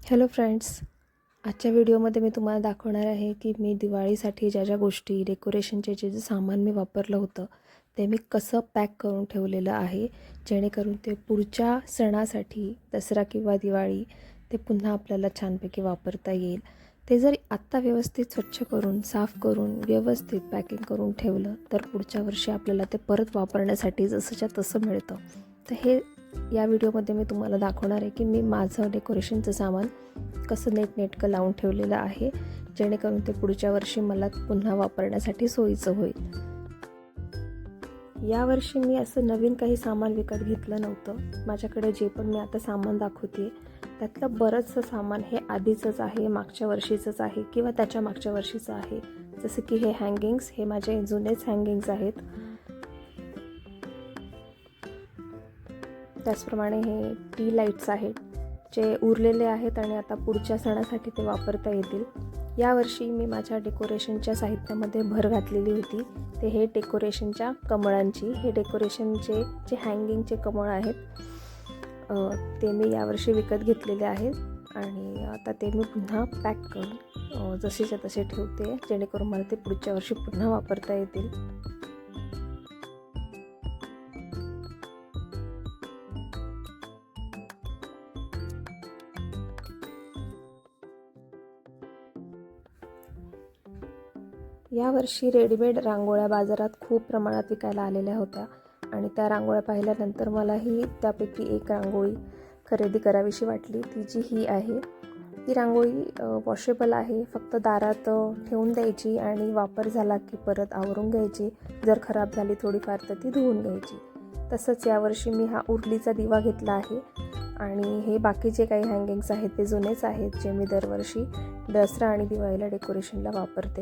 Hello friends, आजच्या व्हिडिओमध्ये मी तुम्हाला दाखवणार आहे की मी दिवाळीसाठी ज्या ज्या गोष्टी डेकोरेशनचे जे सामान मी वापरलं होतं ते मी कसं पॅक करून ठेवलेलं आहे, जेणेकरून ते पुढच्या सणासाठी दसरा किंवा दिवाळी ते पुन्हा आपल्याला छानपैकी वापरता येईल. ते जर आत्ता व्यवस्थित स्वच्छ करून साफ करून व्यवस्थित पॅकिंग करून ठेवलं तर पुढच्या वर्षी आपल्याला ते परत वापरण्यासाठी जसंच्या तसं मिळतं. तर हे या व्हिडिओमध्ये मी तुम्हाला दाखवणार आहे की मी माझं डेकोरेशनचं सामान कसं नेटनेटकं लावून ठेवलेलं आहे, जेणेकरून ते पुढच्या वर्षी मला पुन्हा वापरण्यासाठी सोयीचं होईल. यावर्षी मी असं नवीन काही सामान विकत घेतलं नव्हतं. माझ्याकडे जे पण मी आता सामान दाखवते त्यातलं बरंचसं सामान हे आधीचंच आहे, मागच्या वर्षीचंच आहे किंवा त्याच्या मागच्या वर्षीचं आहे. जसं की हे हँगिंग्स, हे माझे जुनेच हँगिंग्स आहेत. त्याचप्रमाणे हे टी लाईट्स आहेत जे उरलेले आहेत आणि आता पुढच्या सणासाठी ते वापरता येतील. यावर्षी मी माझ्या डेकोरेशनच्या साहित्यामध्ये भर घातलेली होती. ते हे डेकोरेशनच्या कमळांची, हे डेकोरेशनचे जे हँगिंगचे कमळ आहेत ते मी यावर्षी विकत घेतलेले आहेत आणि आता ते मी पुन्हा पॅक करून जसेच्या तसे ठेवते, जेणेकरून मला ते पुढच्या वर्षी पुन्हा वापरता येतील. यावर्षी रेडीमेड रांगोळ्या बाजारात खूप प्रमाणात विकायला आलेल्या होत्या आणि त्या रांगोळ्या पाहिल्यानंतर मलाही त्यापैकी एक रांगोळी खरेदी करावीशी वाटली. ती जी ही आहे, ती रांगोळी वॉशेबल आहे. फक्त दारात ठेवून द्यायची आणि वापर झाला की परत आवरून घ्यायची. जर खराब झाली थोडीफार तर ती धुवून घ्यायची. तसंच यावर्षी मी हा उरलीचा दिवा घेतला आहे आणि हे बाकीचे काही हँगिंग्स आहेत ते जुनेच आहेत, जे मी दरवर्षी दसरा आणि दिवाळीला डेकोरेशनला वापरते.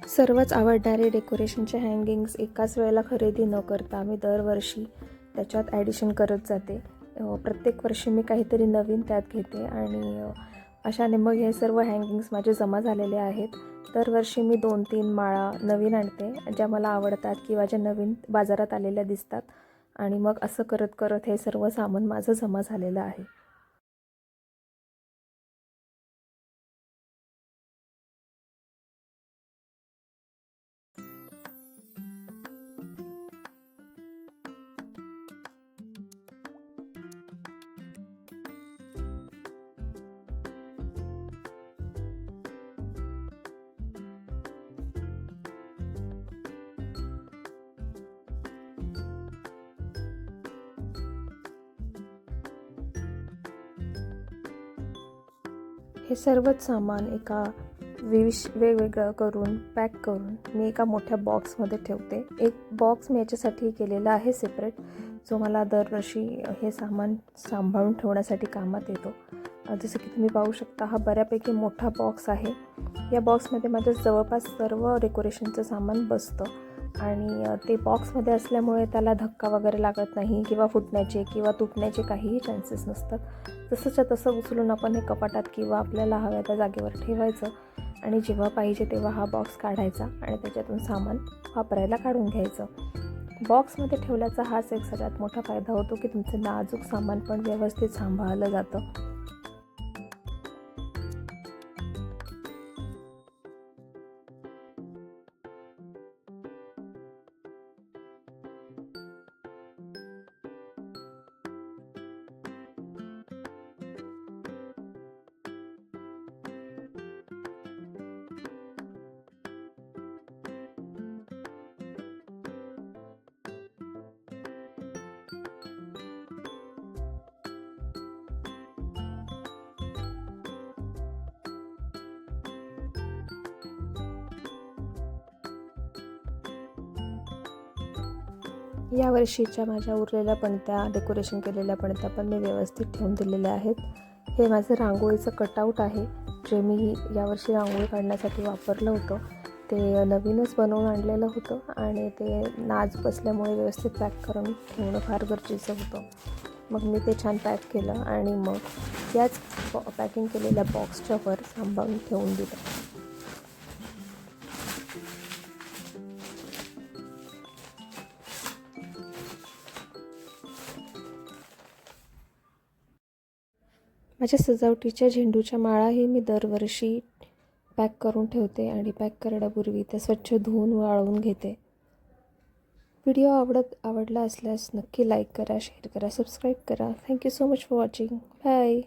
सर्वच आवडणारे डेकोरेशनचे हँगिंग्स एकाच वेळेला खरेदी न करता मी दरवर्षी त्याच्यात ॲडिशन करत जाते. प्रत्येक वर्षी मी काहीतरी नवीन त्यात घेते आणि अशाने मग हे सर्व हँगिंग्स माझे जमा झालेले आहेत. दरवर्षी मी 2-3 माळा नवीन आणते ज्या मला आवडतात किंवा ज्या नवीन बाजारात आलेल्या दिसतात आणि मग असं करत करत हे सर्व सामान माझं जमा झालेलं आहे. हे सर्वच सामान एका वेगवेगळं करून पॅक करून मी एका मोठ्या बॉक्समध्ये ठेवते. एक बॉक्स मी याच्यासाठी केलेला आहे सेपरेट, जो मला दरवर्षी हे सामान सांभाळून ठेवण्यासाठी कामात येतो. जसं की तुम्ही पाहू शकता, हा बऱ्यापैकी मोठा बॉक्स आहे. या बॉक्समध्ये माझं जवळपास सर्व डेकोरेशनचं सामान बसतं आणि ते बॉक्समध्ये असल्यामुळे त्याला धक्का वगैरे लागत नाही किंवा फुटण्याचे किंवा तुटण्याचे काहीही चान्सेस नसतात. जसंच्या तसं उचलून आपण हे कपाटात किंवा आपल्याला हव्या त्या जागेवर ठेवायचं आणि जेव्हा पाहिजे तेव्हा हा बॉक्स काढायचा आणि त्याच्यातून सामान वापरायला काढून घ्यायचं. बॉक्समध्ये ठेवल्याचा हाच एक सगळ्यात मोठा फायदा होतो की तुमचं नाजूक सामान पण व्यवस्थित सांभाळलं जातं. या वर्षीच्या माझ्या उरलेल्या पणत्या, डेकोरेशन केलेल्या पणत्या पण मी व्यवस्थित ठेवून दिलेल्या आहेत. हे माझं रांगोळीचं कटआउट आहे, जे मी यावर्षी रांगोळी काढण्यासाठी वापरलं होतं. ते नवीनच बनवून आणलेलं होतं आणि ते नाच बसल्यामुळे व्यवस्थित पॅक करून ठेवणं फार गरजेचं होतं. मग मी ते छान पॅक केलं आणि मग याच पॅकिंग केलेल्या बॉक्सच्या वर सांभाळून ठेवून दिलं. माझ्या सजावटीच्या झेंडूच्या माळाही मी दरवर्षी पॅक करून ठेवते आणि पॅक करण्यापूर्वी त्या स्वच्छ धुवून वाळवून घेते. व्हिडिओ आवडला असल्यास नक्की लाईक करा, शेअर करा, सबस्क्राईब करा. Thank you so much for watching. Bye.